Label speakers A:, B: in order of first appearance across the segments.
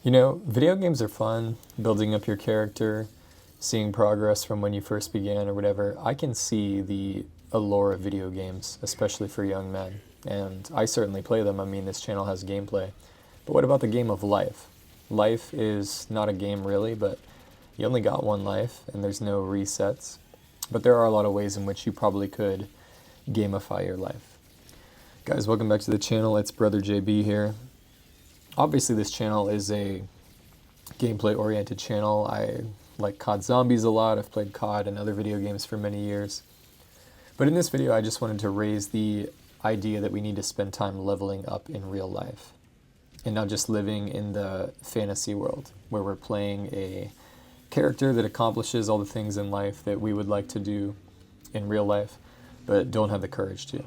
A: You know, video games are fun, building up your character, seeing progress from when you first began or whatever. I can see the allure of video games, especially for young men. And I certainly play them. I mean, this channel has gameplay. But what about the game of life? Life is not a game really, but you only got one life and there's no resets. But there are a lot of ways in which you probably could gamify your life. Guys, welcome back to the channel. It's Brother JB here. Obviously, this channel is a gameplay-oriented channel. I like COD Zombies a lot. I've played COD and other video games for many years. But in this video, I just wanted to raise the idea that we need to spend time leveling up in real life and not just living in the fantasy world where we're playing a character that accomplishes all the things in life that we would like to do in real life, but don't have the courage to.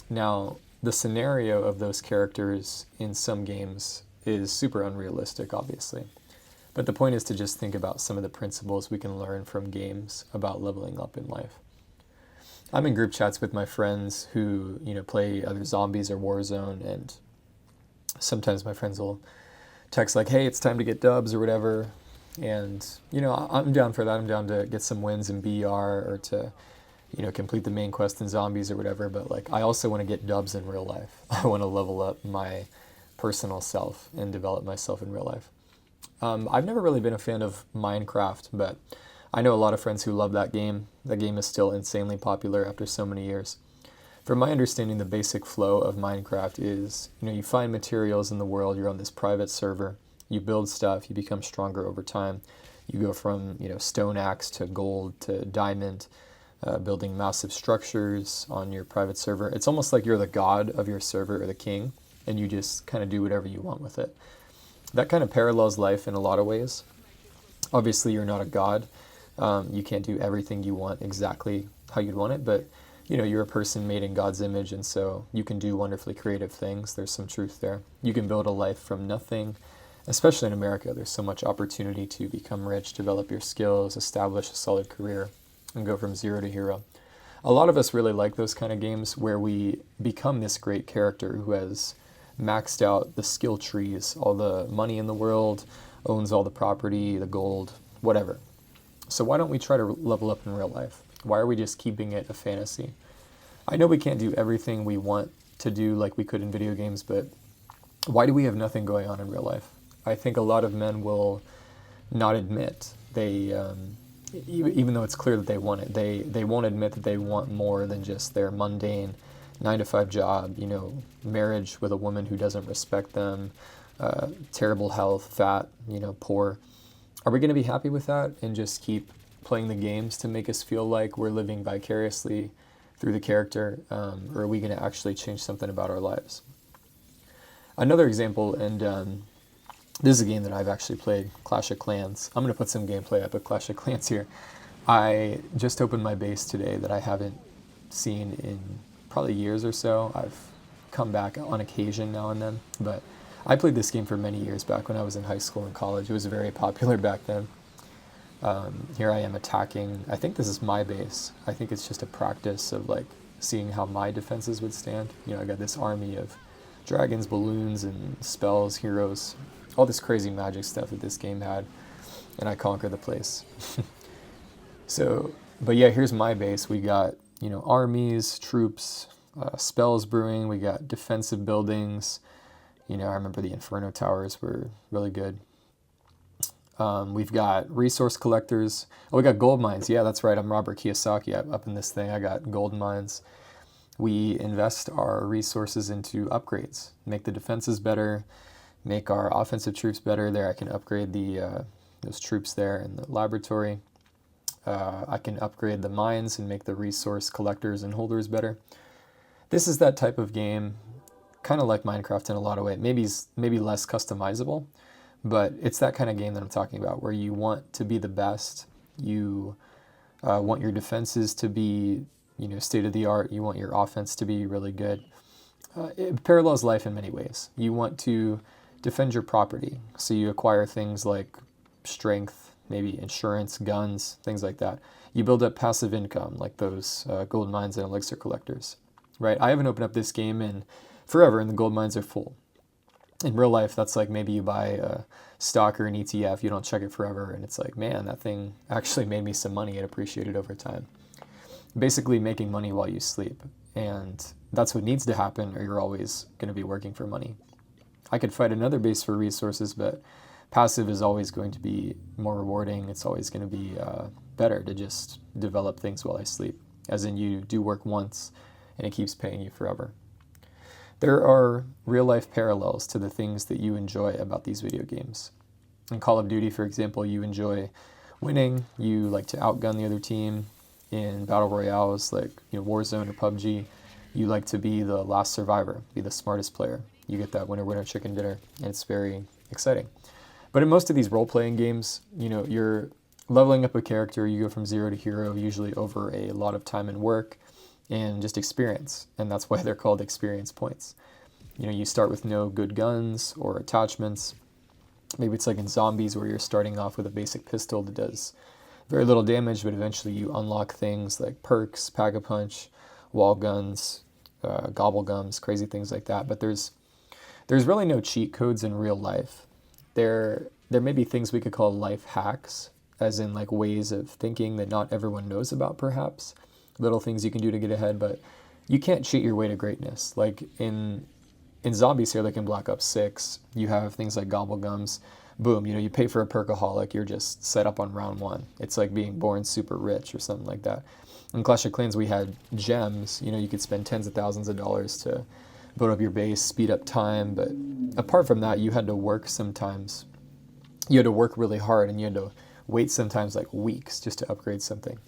A: Now, the scenario of those characters in some games is super unrealistic, obviously. But the point is to just think about some of the principles we can learn from games about leveling up in life. I'm in group chats with my friends who, play either Zombies or Warzone, and sometimes my friends will text like, hey, it's time to get dubs or whatever. And, I'm down for that. I'm down to get some wins in BR or to, complete the main quest in Zombies or whatever. But, I also want to get dubs in real life. I want to level up my personal self and develop myself in real life. I've never really been a fan of Minecraft, but I know a lot of friends who love that game. That game is still insanely popular after so many years. From my understanding, the basic flow of Minecraft is, you find materials in the world, you're on this private server, you build stuff, you become stronger over time. You go from, stone axe to gold to diamond, building massive structures on your private server. It's almost like you're the god of your server or the king, and you just kind of do whatever you want with it. That kind of parallels life in a lot of ways. Obviously, you're not a god. You can't do everything you want exactly how you'd want it, but you're a person made in God's image, and so you can do wonderfully creative things. There's some truth there. You can build a life from nothing, especially in America. There's so much opportunity to become rich, develop your skills, establish a solid career, and go from zero to hero. A lot of us really like those kind of games where we become this great character who has maxed out the skill trees, all the money in the world, owns all the property, the gold, whatever. So why don't we try to level up in real life? Why are we just keeping it a fantasy? I know we can't do everything we want to do like we could in video games, but why do we have nothing going on in real life? I think a lot of men will not admit even though it's clear that they want it, they won't admit that they want more than just their mundane 9-to-5 job, marriage with a woman who doesn't respect them, terrible health, fat, poor. Are we going to be happy with that and just keep playing the games to make us feel like we're living vicariously through the character, or are we going to actually change something about our lives? Another example, and this is a game that I've actually played, Clash of Clans. I'm going to put some gameplay up of Clash of Clans here. I just opened my base today that I haven't seen in probably years or so. I've come back on occasion now and then, but I played this game for many years back when I was in high school and college. It was very popular back then. Here I am attacking. I think this is my base. I think it's just a practice of seeing how my defenses would stand. I got this army of dragons, balloons, and spells, heroes, all this crazy magic stuff that this game had, and I conquer the place. But yeah, here's my base. We got, armies, troops, spells brewing. We got defensive buildings. I remember the Inferno Towers were really good. We've got resource collectors. Oh, we got gold mines. Yeah, that's right. I'm Robert Kiyosaki up in this thing. I got gold mines. We invest our resources into upgrades, make the defenses better, make our offensive troops better. There, I can upgrade those troops there in the laboratory. I can upgrade the mines and make the resource collectors and holders better. This is that type of game, kind of like Minecraft in a lot of ways. Maybe less customizable, but it's that kind of game that I'm talking about, where you want to be the best. You want your defenses to be, state of the art. You want your offense to be really good. It parallels life in many ways. You want to defend your property, so you acquire things like strength, maybe insurance, guns, things like that. You build up passive income, like those gold mines and elixir collectors, right? I haven't opened up this game in forever, and the gold mines are full. In real life, that's like maybe you buy a stock or an ETF, you don't check it forever, and it's like, man, that thing actually made me some money. It appreciated over time. Basically making money while you sleep. And that's what needs to happen, or you're always going to be working for money. I could fight another base for resources, but passive is always going to be more rewarding. It's always going to be better to just develop things while I sleep, as in you do work once and it keeps paying you forever. There are real life parallels to the things that you enjoy about these video games. In Call of Duty, for example, you enjoy winning, you like to outgun the other team. In battle royales like Warzone or PUBG, you like to be the last survivor, be the smartest player. You get that winner winner chicken dinner, and it's very exciting. But in most of these role-playing games, you're leveling up a character, you go from 0 to hero, usually over a lot of time and work and just experience, and that's why they're called experience points. You start with no good guns or attachments. Maybe it's like in zombies where you're starting off with a basic pistol that does very little damage, but eventually you unlock things like perks, pack-a-punch, wall guns, gobble gums, crazy things like that. But there's really no cheat codes in real life. There may be things we could call life hacks, as in like ways of thinking that not everyone knows about, perhaps. Little things you can do to get ahead, but you can't cheat your way to greatness. Like in zombies here, like in Black Ops 6, you have things like gobble gums. Boom, you pay for a perkaholic, you're just set up on round 1. It's like being born super rich or something like that. In Clash of Clans, we had gems. You could spend tens of thousands of dollars to build up your base, speed up time, but apart from that, you had to work sometimes. You had to work really hard, and you had to wait sometimes like weeks just to upgrade something.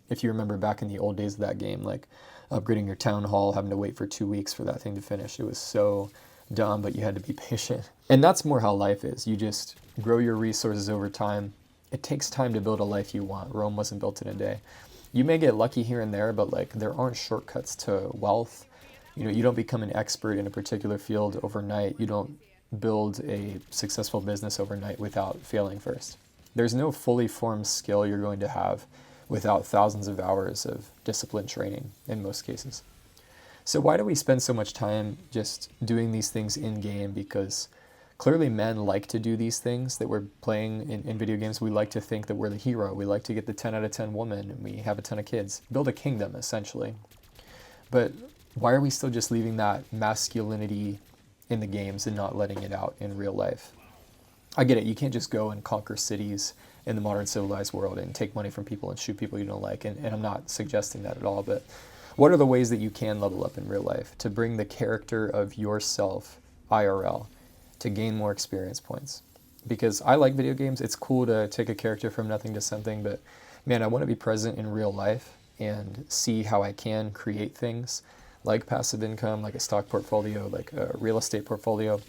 A: If you remember back in the old days of that game, like upgrading your town hall, having to wait for 2 weeks for that thing to finish. It was so dumb, but you had to be patient. And that's more how life is. You just grow your resources over time. It takes time to build a life you want. Rome wasn't built in a day. You may get lucky here and there, but like there aren't shortcuts to wealth. You don't become an expert in a particular field overnight. You don't build a successful business overnight without failing first. There's no fully formed skill you're going to have without thousands of hours of disciplined training in most cases. So why do we spend so much time just doing these things in-game? Because clearly men like to do these things that we're playing in video games. We like to think that we're the hero. We like to get the 10 out of 10 woman, and we have a ton of kids. Build a kingdom, essentially. But why are we still just leaving that masculinity in the games and not letting it out in real life? I get it. You can't just go and conquer cities in the modern civilized world and take money from people and shoot people you don't like. And I'm not suggesting that at all, but what are the ways that you can level up in real life to bring the character of yourself IRL to gain more experience points? Because I like video games. It's cool to take a character from nothing to something, but man, I want to be present in real life and see how I can create things like passive income, like a stock portfolio, like a real estate portfolio,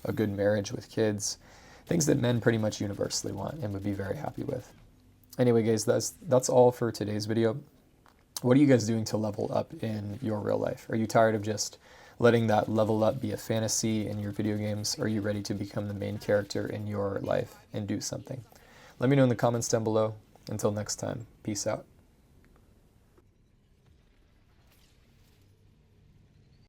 A: a good marriage with kids, things that men pretty much universally want and would be very happy with. Anyway, guys, that's all for today's video. What are you guys doing to level up in your real life? Are you tired of just letting that level up be a fantasy in your video games? Are you ready to become the main character in your life and do something? Let me know in the comments down below. Until next time, peace out.